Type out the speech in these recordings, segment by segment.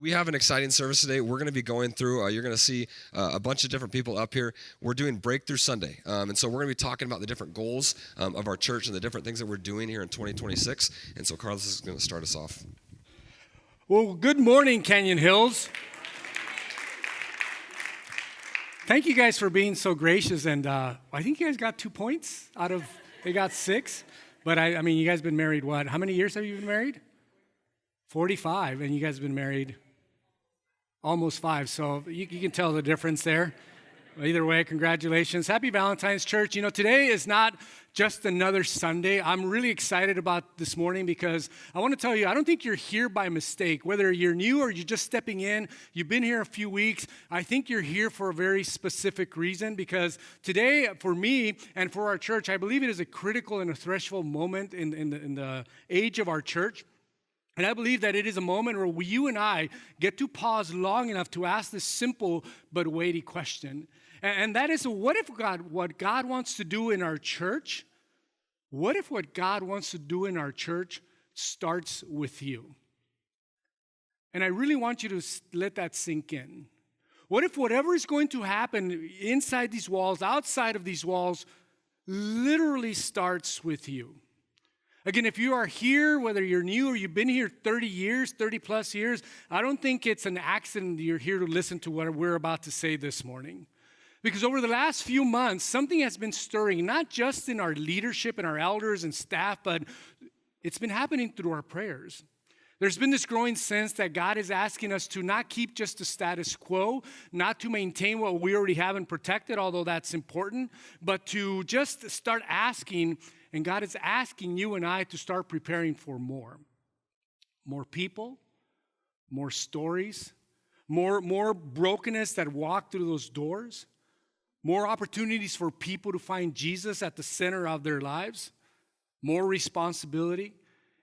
We have an exciting service today. We're going to be going through, you're going to see a bunch of different people up here. We're doing Breakthrough Sunday. And so we're going to be talking about the different goals of our church and the different things that we're doing here in 2026. And so Carlos is going to start us off. Well, good morning, Canyon Hills. Thank you guys for being so gracious. And I think you guys got 2 points they got 6. But I mean, you guys have been married, what? How many years have you been married? 45, and you guys have been married almost 5, so you can tell the difference there. Either way, congratulations. Happy Valentine's, church. You know, today is not just another Sunday. I'm really excited about this morning because I want to tell you, I don't think you're here by mistake. Whether you're new or you're just stepping in, you've been here a few weeks, I think you're here for a very specific reason, because today, for me and for our church, I believe it is a critical and a threshold moment in the age of our church. And I believe that it is a moment where you and I get to pause long enough to ask this simple but weighty question. And that is, what God wants to do in our church, what if what God wants to do in our church starts with you? And I really want you to let that sink in. What if whatever is going to happen inside these walls, outside of these walls, literally starts with you? Again, if you are here, whether you're new or you've been here 30 years, 30 plus years, I don't think it's an accident that you're here to listen to what we're about to say this morning. Because over the last few months, something has been stirring, not just in our leadership and our elders and staff, but it's been happening through our prayers. There's been this growing sense that God is asking us to not keep just the status quo, not to maintain what we already have and protect it, although that's important, but to just start asking. And God is asking you and I to start preparing for more. More people, more stories, more brokenness that walk through those doors, more opportunities for people to find Jesus at the center of their lives, more responsibility.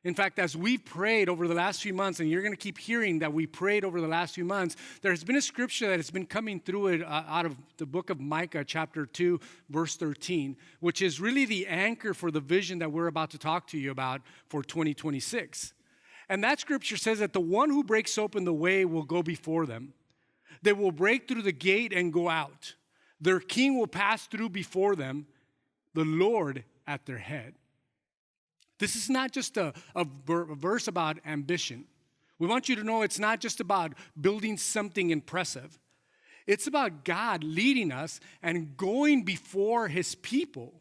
In fact, as we've prayed over the last few months, and you're going to keep hearing that we prayed over the last few months, there's been a scripture that has been coming through it out of the book of Micah, chapter 2, verse 13, which is really the anchor for the vision that we're about to talk to you about for 2026. And that scripture says that the one who breaks open the way will go before them. They will break through the gate and go out. Their king will pass through before them, the Lord at their head. This is not just a verse about ambition. We want you to know it's not just about building something impressive. It's about God leading us and going before his people.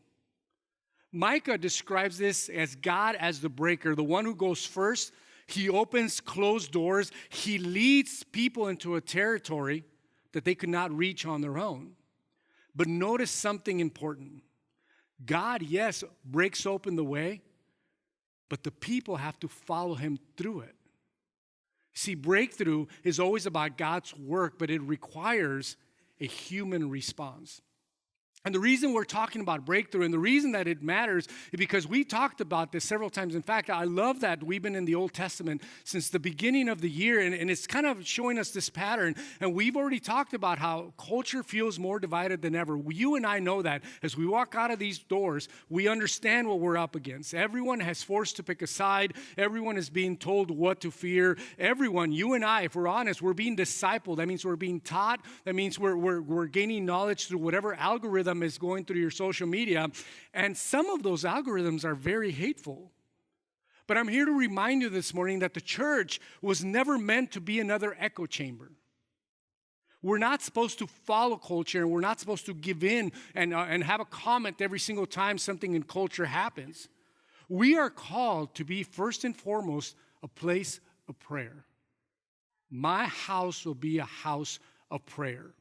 Micah describes this as God as the breaker, the one who goes first. He opens closed doors. He leads people into a territory that they could not reach on their own. But notice something important. God, yes, breaks open the way, but the people have to follow him through it. See, breakthrough is always about God's work, but it requires a human response. And the reason we're talking about breakthrough and the reason that it matters is because we talked about this several times. In fact, I love that we've been in the Old Testament since the beginning of the year, and it's kind of showing us this pattern. And we've already talked about how culture feels more divided than ever. You and I know that. As we walk out of these doors, we understand what we're up against. Everyone has forced to pick a side. Everyone is being told what to fear. Everyone, you and I, if we're honest, we're being discipled. That means we're being taught. That means we're gaining knowledge through whatever algorithm is going through your social media, and some of those algorithms are very hateful. But I'm here to remind you this morning that the church was never meant to be another echo chamber. We're not supposed to follow culture, and we're not supposed to give in and have a comment every single time something in culture happens. We are called to be first and foremost a place of prayer. My house will be a house of prayer,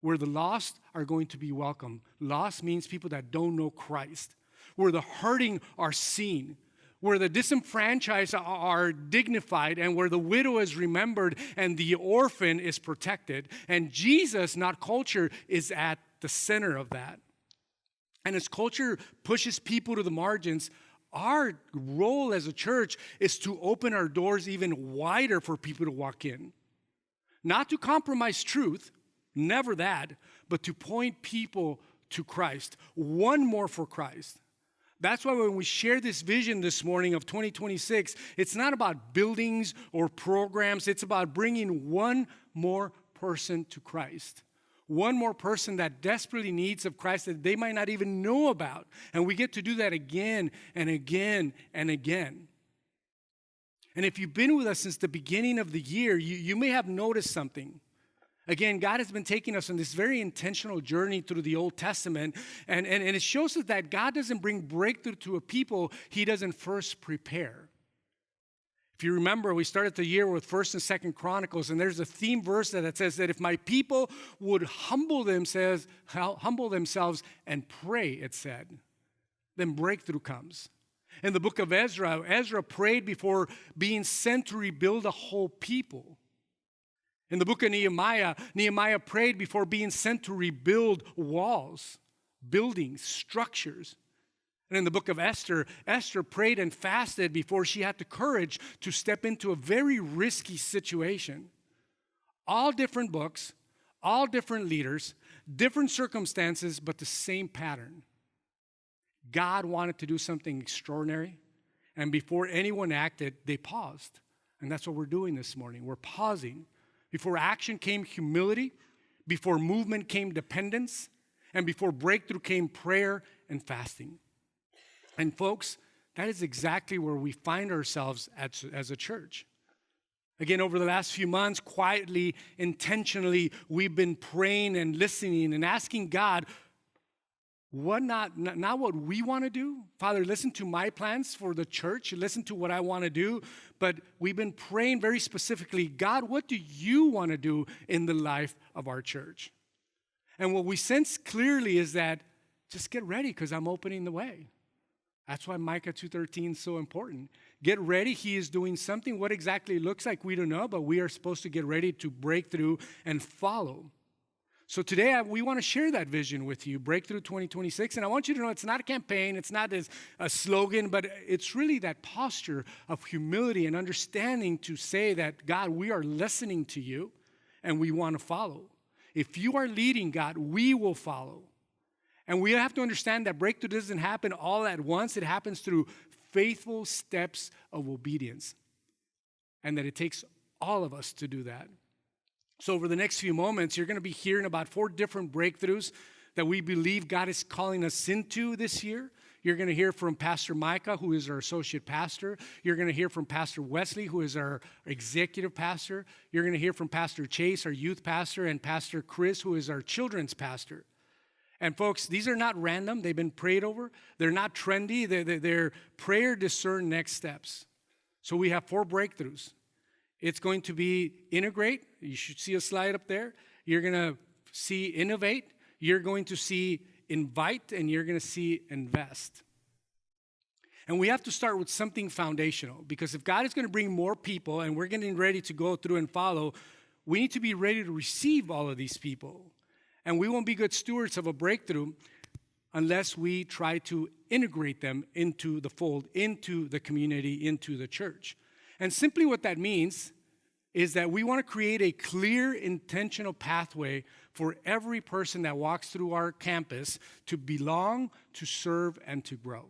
where the lost are going to be welcome. Lost means people that don't know Christ. Where the hurting are seen. Where the disenfranchised are dignified, and where the widow is remembered and the orphan is protected. And Jesus, not culture, is at the center of that. And as culture pushes people to the margins, our role as a church is to open our doors even wider for people to walk in. Not to compromise truth, never that, but to point people to Christ. One more for Christ. That's why when we share this vision this morning of 2026, it's not about buildings or programs. It's about bringing one more person to Christ. One more person that desperately needs of Christ that they might not even know about. And we get to do that again and again and again. And if you've been with us since the beginning of the year, you may have noticed something. Again, God has been taking us on this very intentional journey through the Old Testament, and it shows us that God doesn't bring breakthrough to a people He doesn't first prepare. If you remember, we started the year with 1st and 2nd Chronicles, and there's a theme verse that says that if my people would humble themselves and pray, it said, then breakthrough comes. In the book of Ezra, Ezra prayed before being sent to rebuild a whole people. In the book of Nehemiah, Nehemiah prayed before being sent to rebuild walls, buildings, structures. And in the book of Esther, Esther prayed and fasted before she had the courage to step into a very risky situation. All different books, all different leaders, different circumstances, but the same pattern. God wanted to do something extraordinary, and before anyone acted, they paused. And that's what we're doing this morning. We're pausing. Before action came humility, before movement came dependence, and before breakthrough came prayer and fasting. And folks, that is exactly where we find ourselves as a church. Again, over the last few months, quietly, intentionally, we've been praying and listening and asking God, not what we want to do. Father, listen to my plans for the church. Listen to what I want to do. But we've been praying very specifically, God, what do you want to do in the life of our church? And what we sense clearly is that just get ready because I'm opening the way. That's why Micah 2:13 is so important. Get ready. He is doing something. What exactly it looks like, we don't know, but we are supposed to get ready to break through and follow. So today, we want to share that vision with you, Breakthrough 2026. And I want you to know it's not a campaign, it's not a slogan, but it's really that posture of humility and understanding to say that, God, we are listening to you and we want to follow. If you are leading, God, we will follow. And we have to understand that breakthrough doesn't happen all at once. It happens through faithful steps of obedience. And that it takes all of us to do that. So over the next few moments, you're going to be hearing about 4 different breakthroughs that we believe God is calling us into this year. You're going to hear from Pastor Micah, who is our associate pastor. You're going to hear from Pastor Wesley, who is our executive pastor. You're going to hear from Pastor Chase, our youth pastor, and Pastor Chris, who is our children's pastor. And folks, these are not random. They've been prayed over. They're not trendy. They're prayer discerned next steps. So we have 4 breakthroughs. It's going to be integrate. You should see a slide up there. You're going to see innovate. You're going to see invite. And you're going to see invest. And we have to start with something foundational. Because if God is going to bring more people and we're getting ready to go through and follow, we need to be ready to receive all of these people. And we won't be good stewards of a breakthrough unless we try to integrate them into the fold, into the community, into the church. And simply what that means is that we want to create a clear, intentional pathway for every person that walks through our campus to belong, to serve, and to grow.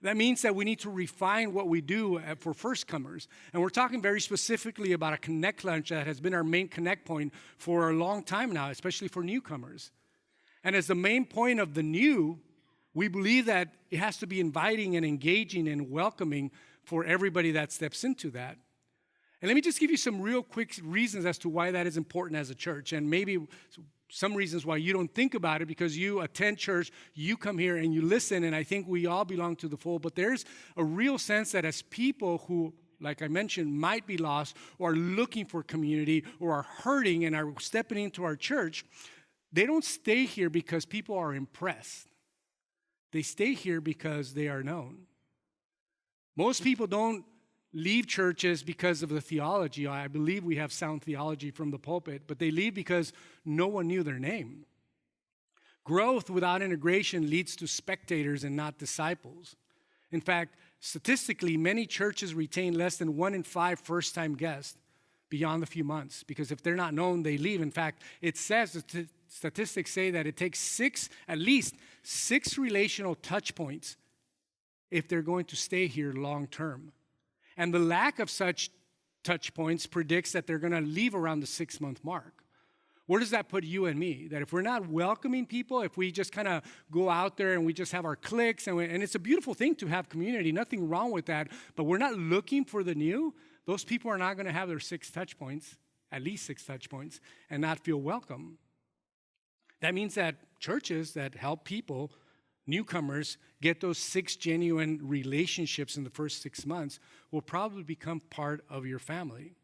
That means that we need to refine what we do for firstcomers. And we're talking very specifically about a Connect Lunch that has been our main connect point for a long time now, especially for newcomers. And as the main point of the new, we believe that it has to be inviting and engaging and welcoming for everybody that steps into that. And let me just give you some real quick reasons as to why that is important as a church. And maybe some reasons why you don't think about it because you attend church, you come here and you listen, and I think we all belong to the fold. But there's a real sense that as people who, like I mentioned, might be lost or are looking for community or are hurting and are stepping into our church, they don't stay here because people are impressed. They stay here because they are known. Most people don't leave churches because of the theology. I believe we have sound theology from the pulpit, but they leave because no one knew their name. Growth without integration leads to spectators and not disciples. In fact, statistically, many churches retain less than 1 in 5 first-time guests beyond a few months because if they're not known, they leave. In fact, it says, the statistics say that it takes at least six relational touch points if they're going to stay here long term. And the lack of such touch points predicts that they're going to leave around the 6-month mark. Where does that put you and me? That if we're not welcoming people, if we just kind of go out there and we just have our cliques, and it's a beautiful thing to have community, nothing wrong with that, but we're not looking for the new, those people are not going to have their 6 touch points, at least 6 touch points, and not feel welcome. That means that churches that help people, newcomers, get those 6 genuine relationships in the first 6 months will probably become part of your family.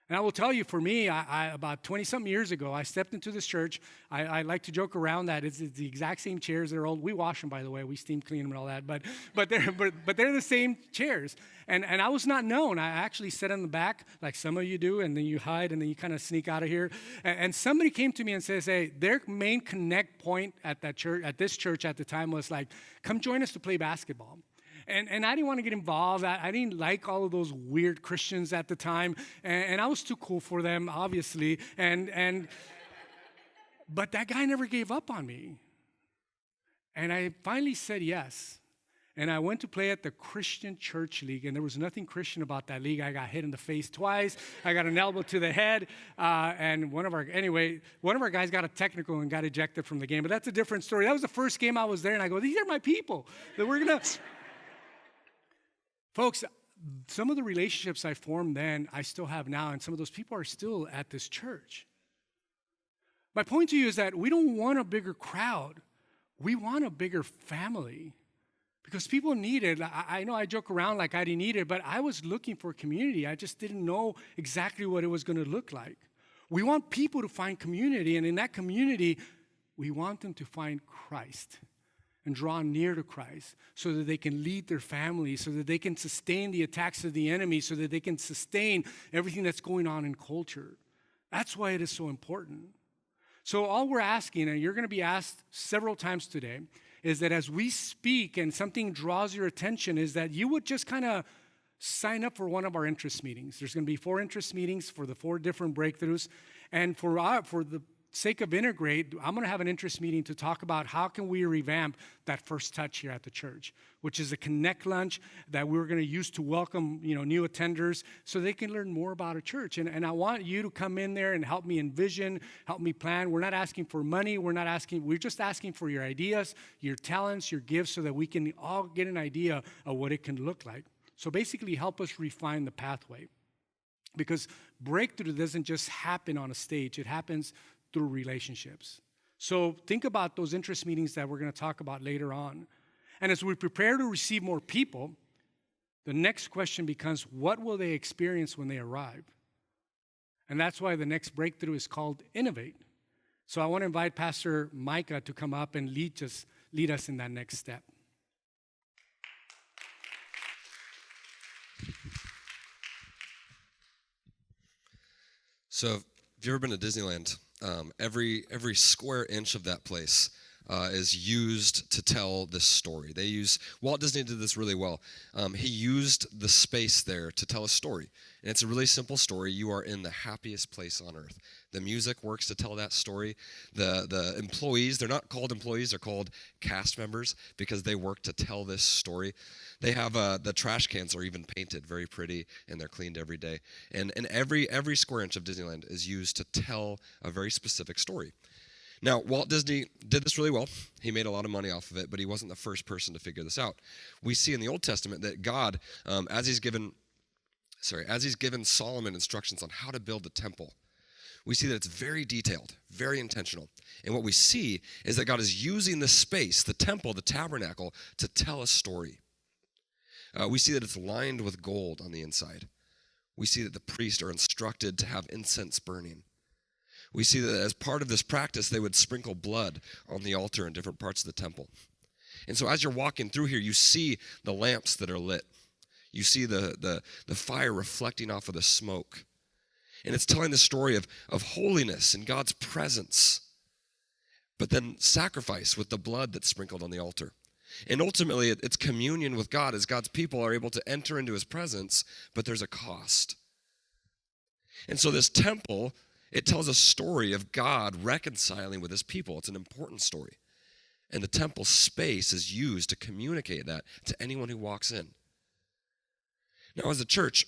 And I will tell you, for me, I about 20-something years ago, I stepped into this church. I like to joke around that it's the exact same chairs. They're old. We wash them, by the way. We steam clean them and all that. But they're the same chairs. And I was not known. I actually sat in the back like some of you do, and then you hide, and then you kind of sneak out of here. And somebody came to me and says, hey, their main connect point at that church, at this church at the time, was like, come join us to play basketball. And I didn't want to get involved. I didn't like all of those weird Christians at the time. And I was too cool for them, obviously. But that guy never gave up on me. And I finally said yes. And I went to play at the Christian Church League, and there was nothing Christian about that league. I got hit in the face twice. I got an elbow to the head. And one of our guys got a technical and got ejected from the game. But that's a different story. That was the first game I was there, and I go, these are my people that we're going to... Folks, some of the relationships I formed then, I still have now, and some of those people are still at this church. My point to you is that we don't want a bigger crowd. We want a bigger family because people need it. I know I joke around like I didn't need it, but I was looking for community. I just didn't know exactly what it was going to look like. We want people to find community, and in that community, we want them to find Christ and draw near to Christ so that they can lead their families, so that they can sustain the attacks of the enemy, so that they can sustain everything that's going on in culture. That's why it is so important. So all we're asking, and you're going to be asked several times today, is that as we speak and something draws your attention, is that you would just kind of sign up for one of our interest meetings. There's going to be 4 interest meetings for the 4 different breakthroughs. And for the sake of Integrate, I'm going to have an interest meeting to talk about how can we revamp that first touch here at the church, which is a connect lunch that we're going to use to welcome new attenders so they can learn more about a church. And I want you to come in there and help me envision, help me plan. We're not asking for money. We're just asking for your ideas, your talents, your gifts, so that we can all get an idea of what it can look like. So basically help us refine the pathway. Because breakthrough doesn't just happen on a stage. It happens through relationships. So think about those interest meetings that we're going to talk about later on. And as we prepare to receive more people, the next question becomes, what will they experience when they arrive? And that's why the next breakthrough is called Innovate. So I want to invite Pastor Micah to come up and lead us in that next step. So, have you ever been to Disneyland? Every square inch of that place is used to tell this story. Walt Disney did this really well. He used the space there to tell a story. And it's a really simple story. You are in the happiest place on earth. The music works to tell that story. The employees, they're not called employees, they're called cast members because they work to tell this story. They have the trash cans are even painted very pretty, and they're cleaned every day. And every square inch of Disneyland is used to tell a very specific story. Now, Walt Disney did this really well. He made a lot of money off of it, but he wasn't the first person to figure this out. We see in the Old Testament that God, as he's given Solomon instructions on how to build the temple, we see that it's very detailed, very intentional. And what we see is that God is using the space, the temple, the tabernacle, to tell a story. We see that it's lined with gold on the inside. We see that the priests are instructed to have incense burning. We see that as part of this practice, they would sprinkle blood on the altar in different parts of the temple. And so as you're walking through here, you see the lamps that are lit. You see the fire reflecting off of the smoke. And it's telling the story of holiness and God's presence, but then sacrifice with the blood that's sprinkled on the altar. And ultimately, it's communion with God as God's people are able to enter into his presence, but there's a cost. And so this temple, it tells a story of God reconciling with his people. It's an important story. And the temple space is used to communicate that to anyone who walks in. Now, as a church,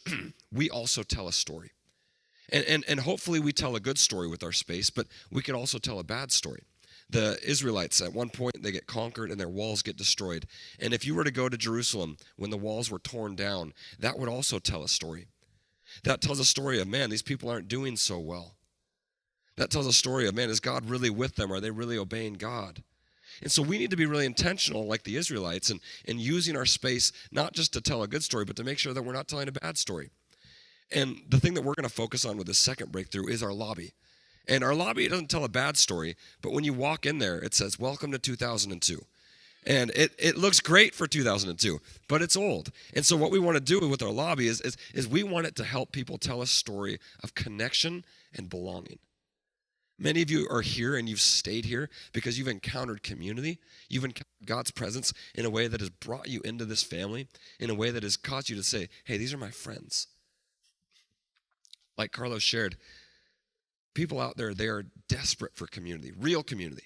we also tell a story. And hopefully we tell a good story with our space, but we can also tell a bad story. The Israelites, at one point, they get conquered and their walls get destroyed. And if you were to go to Jerusalem when the walls were torn down, that would also tell a story. That tells a story of, man, these people aren't doing so well. That tells a story of, man, is God really with them? Are they really obeying God? And so we need to be really intentional, like the Israelites, and using our space not just to tell a good story, but to make sure that we're not telling a bad story. And the thing that we're going to focus on with this second breakthrough is our lobby. And our lobby, it doesn't tell a bad story, but when you walk in there, it says, welcome to 2002. And it looks great for 2002, but it's old. And so what we want to do with our lobby is we want it to help people tell a story of connection and belonging. Many of you are here and you've stayed here because you've encountered community. You've encountered God's presence in a way that has brought you into this family, in a way that has caused you to say, hey, these are my friends. Like Carlos shared, people out there, they are desperate for community, real community.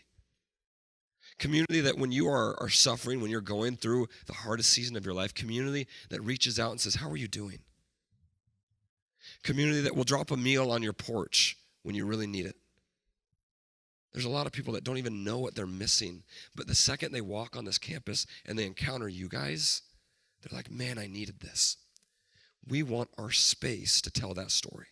Community that when you are suffering, when you're going through the hardest season of your life, community that reaches out and says, how are you doing? Community that will drop a meal on your porch when you really need it. There's a lot of people that don't even know what they're missing, but the second they walk on this campus and they encounter you guys, they're like, man, I needed this. We want our space to tell that story.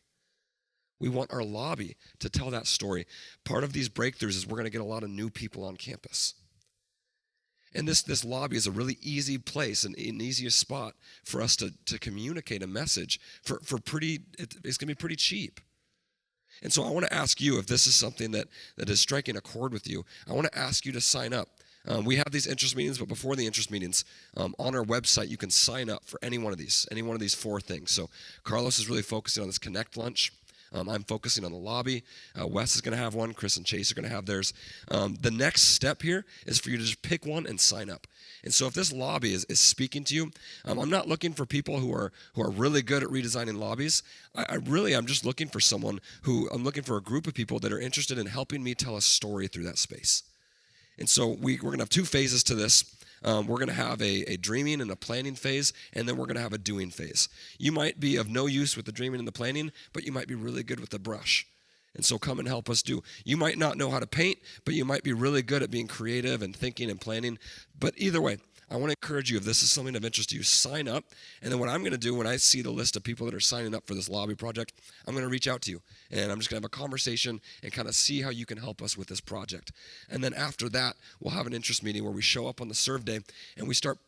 We want our lobby to tell that story. Part of these breakthroughs is we're going to get a lot of new people on campus. And this lobby is a really easy place, an easiest spot for us to communicate a message for it's going to be pretty cheap. And so I want to ask you, if this is something that is striking a chord with you, I want to ask you to sign up. We have these interest meetings, but before the interest meetings, on our website, you can sign up for any one of these 4 things. So Carlos is really focusing on this Connect lunch. I'm focusing on the lobby. Wes is going to have one. Chris and Chase are going to have theirs. The next step here is for you to just pick one and sign up. And so if this lobby is speaking to you, I'm not looking for people who are really good at redesigning lobbies. I'm just looking for I'm looking for a group of people that are interested in helping me tell a story through that space. And so we're going to have 2 phases to this. We're going to have a dreaming and a planning phase, and then we're going to have a doing phase. You might be of no use with the dreaming and the planning, but you might be really good with the brush. And so come and help us do. You might not know how to paint, but you might be really good at being creative and thinking and planning. But either way, I want to encourage you, if this is something of interest to you, sign up. And then what I'm going to do when I see the list of people that are signing up for this lobby project, I'm going to reach out to you. And I'm just going to have a conversation and kind of see how you can help us with this project. And then after that, we'll have an interest meeting where we show up on the serve day and we start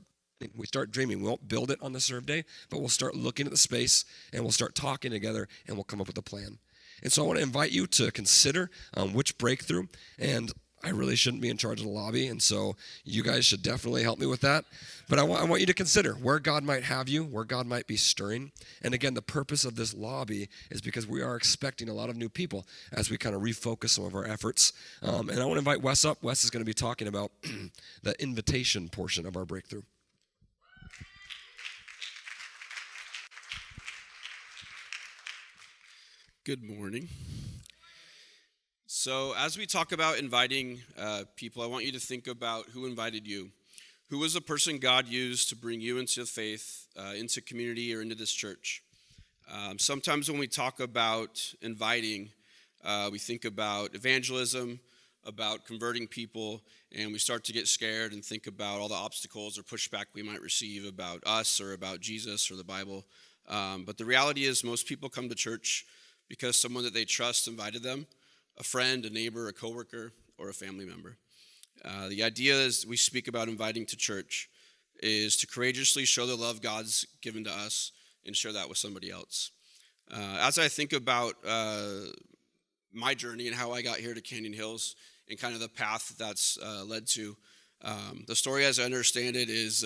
dreaming. We won't build it on the serve day, but we'll start looking at the space and we'll start talking together and we'll come up with a plan. And so I want to invite you to consider which breakthrough, and I really shouldn't be in charge of the lobby, and so you guys should definitely help me with that. But I want you to consider where God might have you, where God might be stirring. And again, the purpose of this lobby is because we are expecting a lot of new people as we kind of refocus some of our efforts. And I want to invite Wes up. Wes is going to be talking about the invitation portion of our breakthrough. Good morning. So as we talk about inviting people, I want you to think about who invited you. Who was the person God used to bring you into faith, into community, or into this church? Sometimes when we talk about inviting, we think about evangelism, about converting people, and we start to get scared and think about all the obstacles or pushback we might receive about us or about Jesus or the Bible. But the reality is most people come to church because someone that they trust invited them, a friend, a neighbor, a coworker, or a family member. The idea is we speak about inviting to church is to courageously show the love God's given to us and share that with somebody else. As I think about my journey and how I got here to Canyon Hills and kind of the path that's led to, the story as I understand it is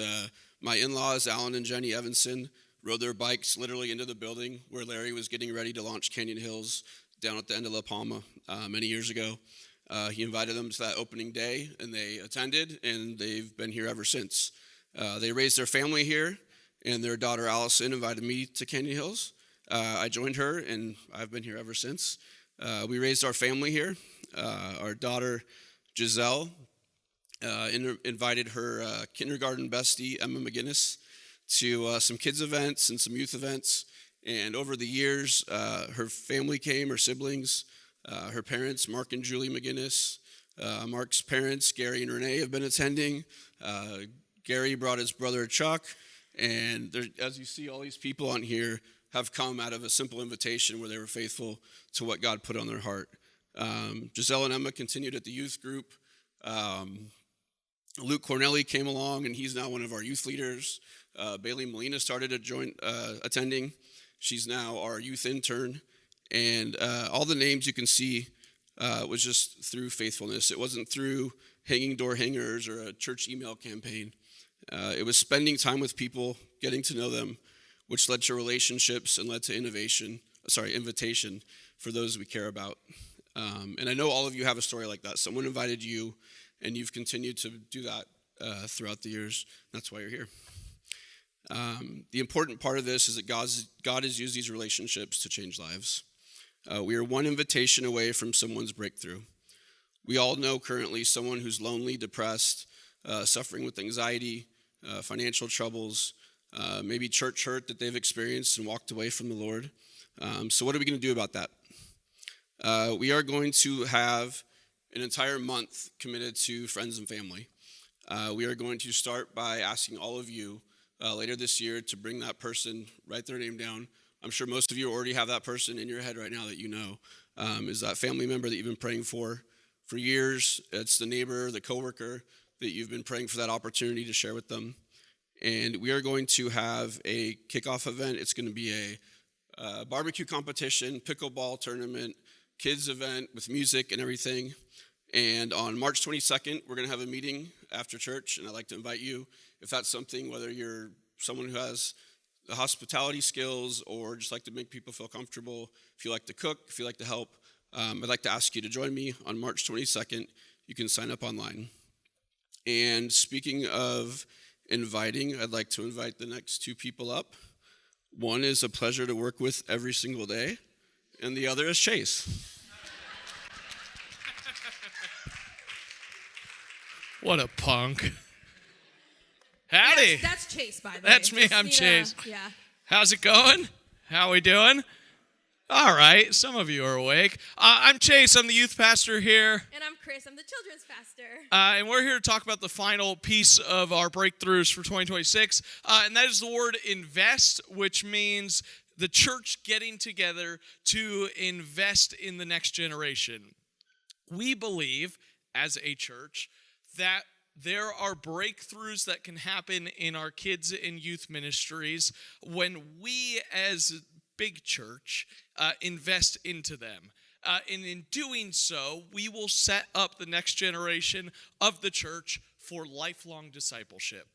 my in-laws, Alan and Jenny Evanson, rode their bikes literally into the building where Larry was getting ready to launch Canyon Hills down at the end of La Palma many years ago. He invited them to that opening day, and they attended, and they've been here ever since. They raised their family here, and their daughter Allison invited me to Canyon Hills. I joined her, and I've been here ever since. We raised our family here. Our daughter Giselle invited her kindergarten bestie, Emma McGinnis, to some kids events and some youth events. And over the years, her family came, her siblings, her parents, Mark and Julie McGinnis. Mark's parents, Gary and Renee, have been attending. Gary brought his brother Chuck. And there, as you see, all these people on here have come out of a simple invitation where they were faithful to what God put on their heart. Giselle and Emma continued at the youth group. Luke Cornelli came along, and he's now one of our youth leaders. Bailey Molina started to attending. She's now our youth intern. And all the names you can see was just through faithfulness. It wasn't through hanging door hangers or a church email campaign. It was spending time with people, getting to know them, which led to relationships and led to invitation for those we care about. And I know all of you have a story like that. Someone invited you, and you've continued to do that throughout the years. That's why you're here. The important part of this is that God has used these relationships to change lives. We are one invitation away from someone's breakthrough. We all know currently someone who's lonely, depressed, suffering with anxiety, financial troubles, maybe church hurt that they've experienced and walked away from the Lord. So what are we going to do about that? We are going to have an entire month committed to friends and family. We are going to start by asking all of you later this year to bring that person, write their name down. I'm sure most of you already have that person in your head right now that you know. Is that family member that you've been praying for years. It's the neighbor, the coworker that you've been praying for that opportunity to share with them. And we are going to have a kickoff event. It's going to be a barbecue competition, pickleball tournament, kids event with music and everything. And on March 22nd, we're going to have a meeting after church, and I'd like to invite you, if that's something, whether you're someone who has the hospitality skills or just like to make people feel comfortable, if you like to cook, if you like to help, I'd like to ask you to join me on March 22nd. You can sign up online. And speaking of inviting, I'd like to invite the next two people up. One is a pleasure to work with every single day, and the other is Chase. What a punk. Howdy. That's Chase, by the way. That's me. I'm Chase. Yeah. How's it going? How we doing? All right. Some of you are awake. I'm Chase. I'm the youth pastor here. And I'm Chris. I'm the children's pastor. And we're here to talk about the final piece of our breakthroughs for 2026. And that is the word invest, which means the church getting together to invest in the next generation. We believe, as a church, that there are breakthroughs that can happen in our kids and youth ministries when we, as big church, invest into them. And in doing so, we will set up the next generation of the church for lifelong discipleship.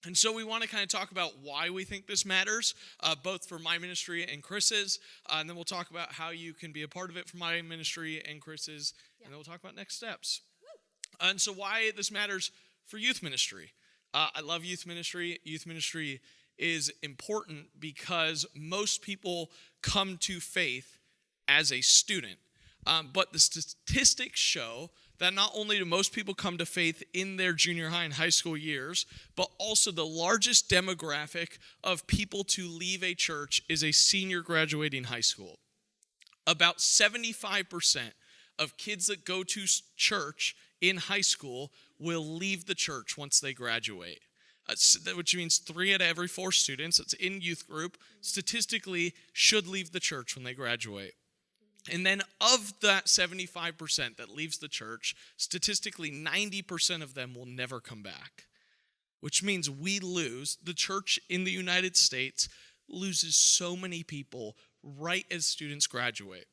And so we want to kind of talk about why we think this matters, both for my ministry and Chris's, and then we'll talk about how you can be a part of it for my ministry and Chris's, and then we'll talk about next steps. And so why this matters for youth ministry. I love youth ministry. Youth ministry is important because most people come to faith as a student. But the statistics show that not only do most people come to faith in their junior high and high school years, but also the largest demographic of people to leave a church is a senior graduating high school. About 75% of kids that go to church in high school will leave the church once they graduate, which means 3 out of every 4 students that's in youth group statistically should leave the church when they graduate. And then of that 75% that leaves the church, statistically 90% of them will never come back, which means the church in the United States loses so many people right as students graduate.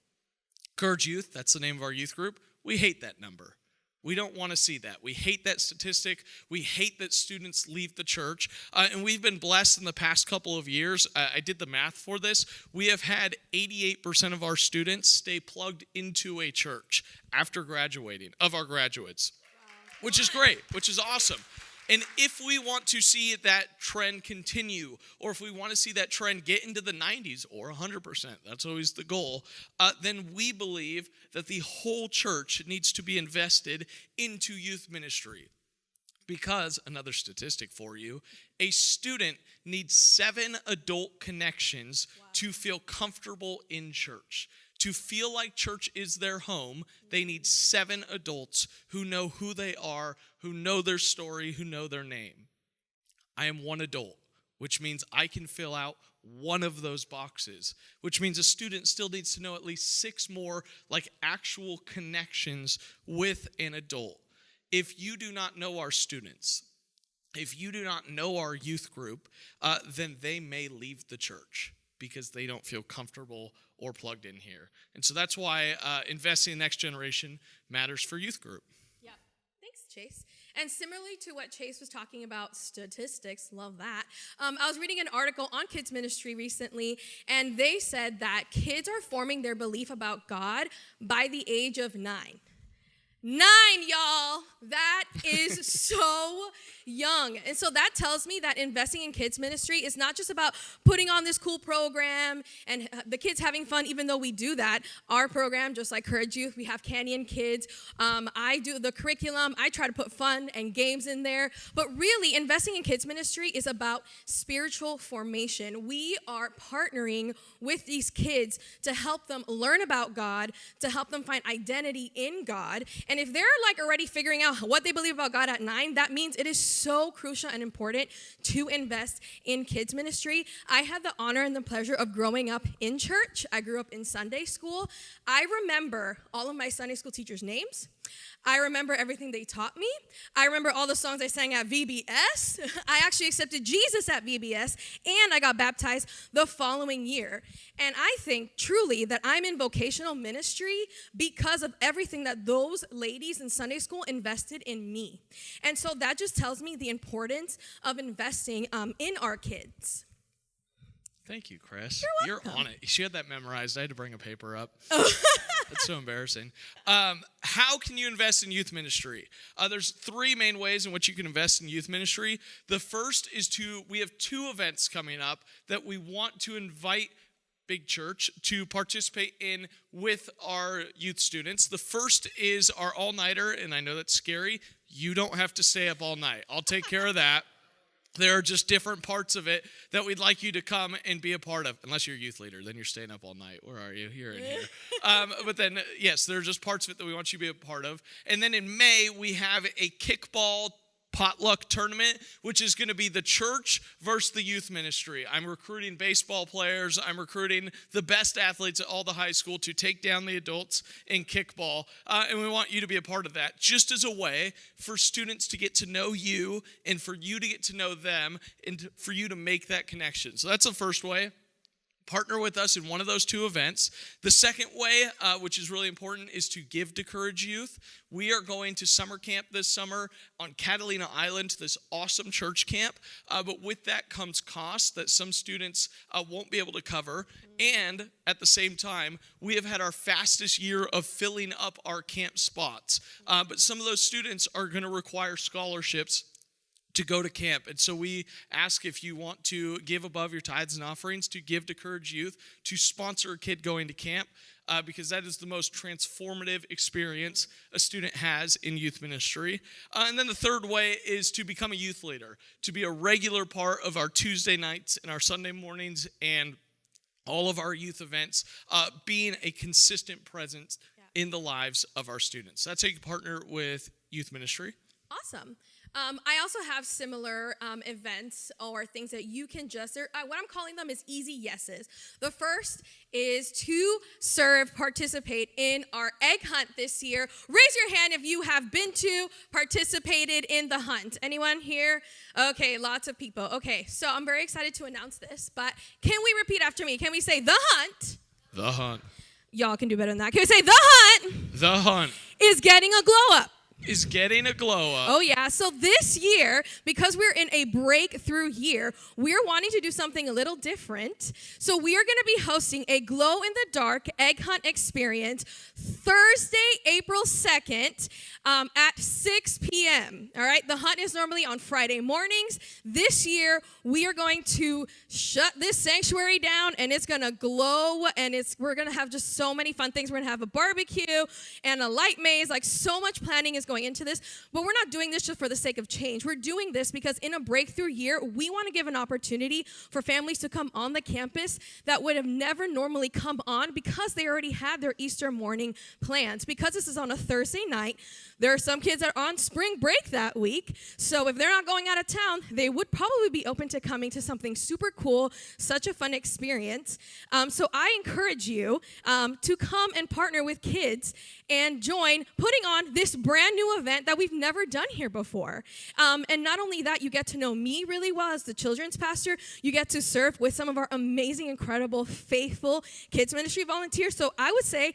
Courage Youth, that's the name of our youth group, we hate that number. We don't want to see that. We hate that statistic. We hate that students leave the church. And we've been blessed in the past couple of years. I did the math for this. We have had 88% of our students stay plugged into a church after graduating, of our graduates, which is great, which is awesome. And if we want to see that trend continue, or if we want to see that trend get into the 90s or 100%, that's always the goal, then we believe that the whole church needs to be invested into youth ministry. Because, another statistic for you, a student needs 7 adult connections to feel comfortable in church. To feel like church is their home, they need 7 adults who know who they are, who know their story, who know their name. I am 1 adult, which means I can fill out one of those boxes, which means a student still needs to know at least 6 more like actual connections with an adult. If you do not know our students, if you do not know our youth group, then they may leave the church because they don't feel comfortable or plugged in here. And so that's why investing in the next generation matters for youth group. Yeah. Thanks, Chase. And similarly to what Chase was talking about, statistics, love that. I was reading an article on kids ministry recently, and they said that kids are forming their belief about God by the age of 9. 9, y'all. That is so young. And so that tells me that investing in kids ministry is not just about putting on this cool program and the kids having fun, even though we do that. Our program, just like Courage Youth, we have Canyon Kids. I do the curriculum. I try to put fun and games in there. But really, investing in kids ministry is about spiritual formation. We are partnering with these kids to help them learn about God, to help them find identity in God. And if they're like already figuring out what they believe about God at 9, that means it is so crucial and important to invest in kids ministry. I had the honor and the pleasure of growing up in church. I grew up in Sunday school. I remember all of my Sunday school teachers' names. I remember everything they taught me. I remember all the songs I sang at VBS. I actually accepted Jesus at VBS, and I got baptized the following year. And I think truly that I'm in vocational ministry because of everything that those ladies in Sunday school invested in me. And so that just tells me the importance of investing in our kids. Thank you, Chris. You're You're on it. She had that memorized. I had to bring a paper up. Oh. That's so embarrassing. How can you invest in youth ministry? There's 3 main ways in which you can invest in youth ministry. The first is we have 2 events coming up that we want to invite Big Church to participate in with our youth students. The first is our all-nighter, and I know that's scary. You don't have to stay up all night. I'll take care of that. There are just different parts of it that we'd like you to come and be a part of. Unless you're a youth leader, then you're staying up all night. Where are you? Here and here. But then, yes, there are just parts of it that we want you to be a part of. And then in May, we have a kickball potluck tournament, which is going to be the church versus the youth ministry. I'm recruiting baseball players. I'm recruiting the best athletes at all the high school to take down the adults in kickball. And we want you to be a part of that, just as a way for students to get to know you and for you to get to know them and for you to make that connection. So that's the first way. Partner with us in one of those 2 events. The second way, which is really important, is to give to Courage Youth. We are going to summer camp this summer on Catalina Island to this awesome church camp. But with that comes costs that some students won't be able to cover. And at the same time, we have had our fastest year of filling up our camp spots. But some of those students are going to require scholarships to go to camp. And so we ask if you want to give above your tithes and offerings to give to Courage Youth to sponsor a kid going to camp because that is the most transformative experience a student has in youth ministry. And then the third way is to become a youth leader, to be a regular part of our Tuesday nights and our Sunday mornings and all of our youth events, being a consistent presence in the lives of our students. That's how you partner with youth ministry. Awesome. I also have similar events or things that you can just, what I'm calling them is easy yeses. The first is to participate in our egg hunt this year. Raise your hand if you have been to, participated in the hunt. Anyone here? Okay, lots of people. Okay, so I'm very excited to announce this, but can we repeat after me? Can we say the hunt? The hunt. Y'all can do better than that. Can we say the hunt? The hunt. Is getting a glow up. Is getting a glow up. Oh, yeah. So this year, because we're in a breakthrough year, we're wanting to do something a little different. So we are going to be hosting a glow-in-the-dark egg hunt experience Thursday, April 2nd at 6 p.m. All right? The hunt is normally on Friday mornings. This year, we are going to shut this sanctuary down, and it's going to glow, and we're going to have just so many fun things. We're going to have a barbecue and a light maze. Like, so much planning is going going into this, but we're not doing this just for the sake of change. We're doing this because in a breakthrough year, we want to give an opportunity for families to come on the campus that would have never normally come on because they already had their Easter morning plans. Because this is on a Thursday night, there are some kids that are on spring break that week. So if they're not going out of town, they would probably be open to coming to something super cool, such a fun experience. So I encourage you to come and partner with kids and join putting on this brand new event that we've never done here before. And not only that, you get to know me really well as the children's pastor. You get to serve with some of our amazing, incredible, faithful kids ministry volunteers. So I would say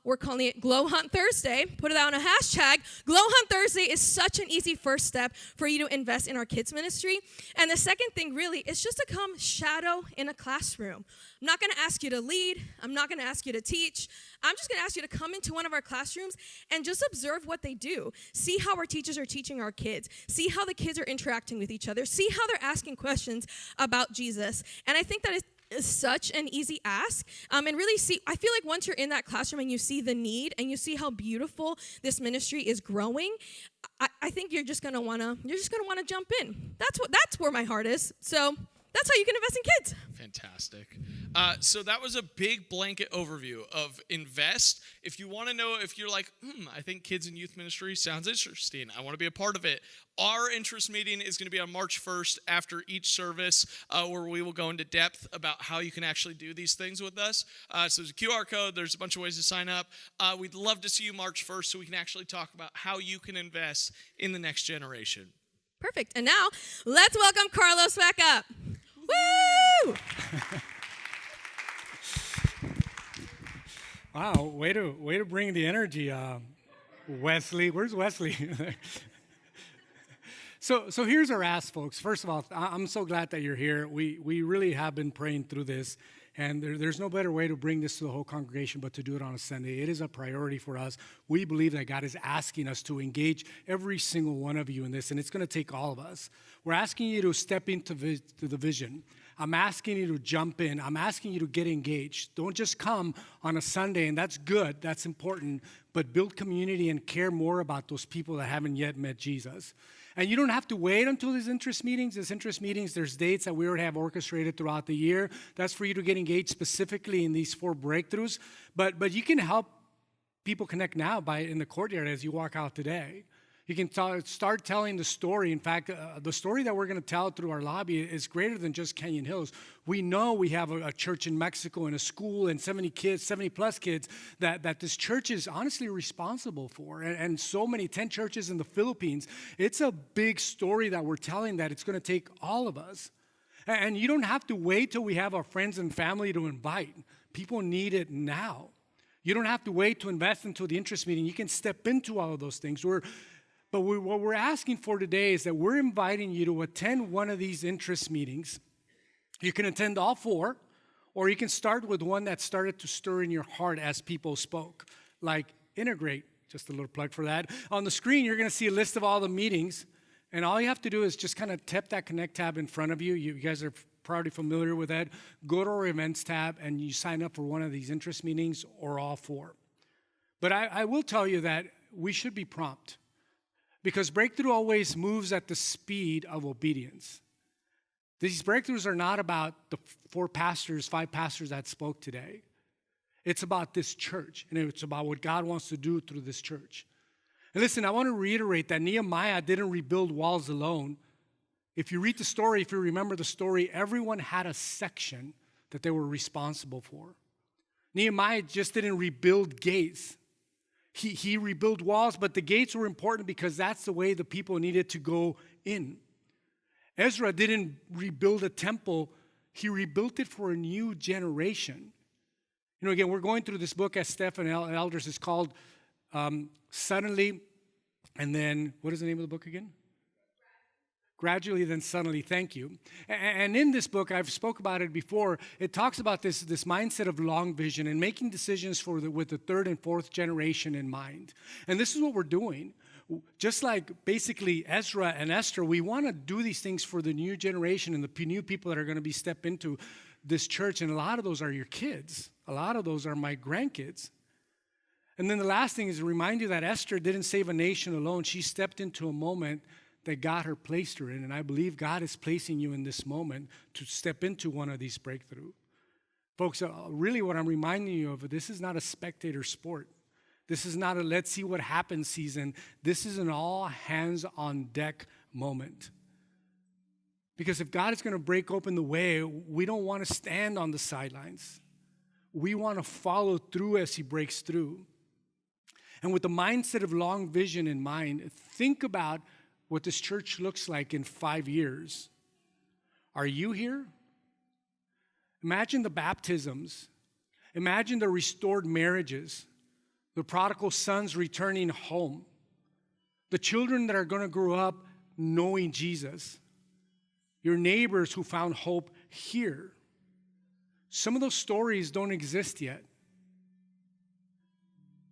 we're calling it Glow Hunt Thursday. Put it out on a hashtag. Glow Hunt Thursday is such an easy first step for you to invest in our kids ministry. And the second thing really is just to come shadow in a classroom. I'm not going to ask you to lead. I'm not going to ask you to teach. I'm just going to ask you to come into one of our classrooms and just observe what they do. See how our teachers are teaching our kids. See how the kids are interacting with each other. See how they're asking questions about Jesus. And I think that is such an easy ask. And really see, I feel like once you're in that classroom and you see the need and you see how beautiful this ministry is growing, I think you're just gonna wanna jump in. That's where my heart is. So that's how you can invest in kids. Fantastic. So that was a big blanket overview of invest. If you want to know, if you're like, I think kids and youth ministry sounds interesting, I want to be a part of it. Our interest meeting is going to be on March 1st after each service, where we will go into depth about how you can actually do these things with us. So there's a QR code. There's a bunch of ways to sign up. We'd love to see you March 1st so we can actually talk about how you can invest in the next generation. Perfect. And now let's welcome Carlos back up. Woo! Wow, way to bring the energy, Wesley. Where's Wesley? So here's our ask, folks. First of all, I'm so glad that you're here. We really have been praying through this, and there's no better way to bring this to the whole congregation but to do it on a Sunday. It is a priority for us. We believe that God is asking us to engage every single one of you in this, and it's going to take all of us. We're asking you to step into the vision. I'm asking you to jump in. I'm asking you to get engaged. Don't just come on a Sunday, and that's good. That's important. But build community and care more about those people that haven't yet met Jesus. And you don't have to wait until these interest meetings. There's dates that we already have orchestrated throughout the year. That's for you to get engaged specifically in these 4 breakthroughs. But you can help people connect now in the courtyard as you walk out today. You can start telling the story. In fact, the story that we're going to tell through our lobby is greater than just Canyon Hills. We know we have a church in Mexico and a school and 70 plus kids that this church is honestly responsible for. And so many, 10 churches in the Philippines. It's a big story that we're telling that it's going to take all of us. And you don't have to wait till we have our friends and family to invite. People need it now. You don't have to wait to invest until the interest meeting. You can step into all of those things. But what we're asking for today is that we're inviting you to attend one of these interest meetings. You can attend all 4, or you can start with one that started to stir in your heart as people spoke, like Integrate. Just a little plug for that. On the screen, you're going to see a list of all the meetings, and all you have to do is just kind of tap that Connect tab in front of you. You guys are probably familiar with that. Go to our Events tab, and you sign up for one of these interest meetings or all 4. But I will tell you that we should be prompt. Because breakthrough always moves at the speed of obedience. These breakthroughs are not about the 5 pastors that spoke today. It's about this church, and it's about what God wants to do through this church. And listen, I want to reiterate that Nehemiah didn't rebuild walls alone. If you read the story, if you remember the story, everyone had a section that they were responsible for. Nehemiah just didn't rebuild gates. He rebuilt walls, but the gates were important because that's the way the people needed to go in. Ezra didn't rebuild a temple. He rebuilt it for a new generation. You know, again, we're going through this book as Steph and elders. It's called Suddenly, and then, what is the name of the book again? Gradually, then suddenly. Thank you. And in this book, I've spoke about it before. It talks about this mindset of long vision and making decisions with the 3rd and 4th generation in mind. And this is what we're doing. Just like basically Ezra and Esther, we want to do these things for the new generation and the new people that are going to step into this church. And a lot of those are your kids. A lot of those are my grandkids. And then the last thing is to remind you that Esther didn't save a nation alone. She stepped into a moment that God placed her in. And I believe God is placing you in this moment to step into one of these breakthroughs. Folks, really what I'm reminding you of, this is not a spectator sport. This is not a let's see what happens season. This is an all hands on deck moment. Because if God is going to break open the way, we don't want to stand on the sidelines. We want to follow through as he breaks through. And with the mindset of long vision in mind, think about what this church looks like in 5 years. Are you here? Imagine the baptisms. Imagine the restored marriages, the prodigal sons returning home, the children that are going to grow up knowing Jesus, your neighbors who found hope here. Some of those stories don't exist yet.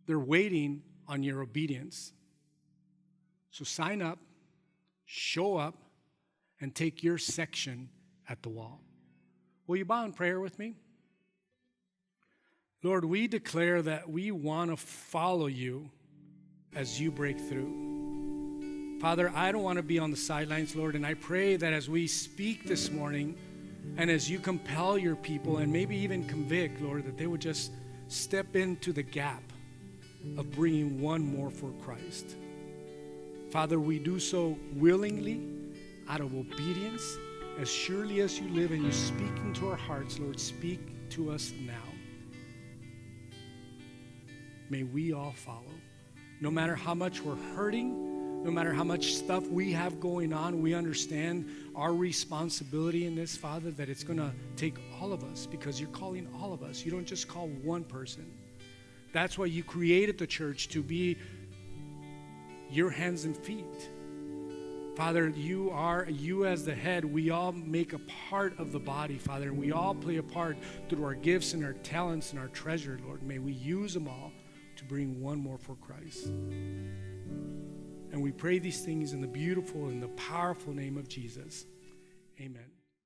They're waiting on your obedience. So sign up, show up, and take your section at the wall. Will you bow in prayer with me? Lord, we declare that we want to follow you as you break through. Father, I don't want to be on the sidelines, Lord, and I pray that as we speak this morning and as you compel your people and maybe even convict, Lord, that they would just step into the gap of bringing one more for Christ. Father, we do so willingly, out of obedience, as surely as you live and you speak into our hearts, Lord, speak to us now. May we all follow. No matter how much we're hurting, no matter how much stuff we have going on, we understand our responsibility in this, Father, that it's going to take all of us because you're calling all of us. You don't just call one person. That's why you created the church, to be your hands and feet. Father, you as the head, we all make a part of the body, Father, and we all play a part through our gifts and our talents and our treasure, Lord. May we use them all to bring one more for Christ. And we pray these things in the beautiful and the powerful name of Jesus. Amen.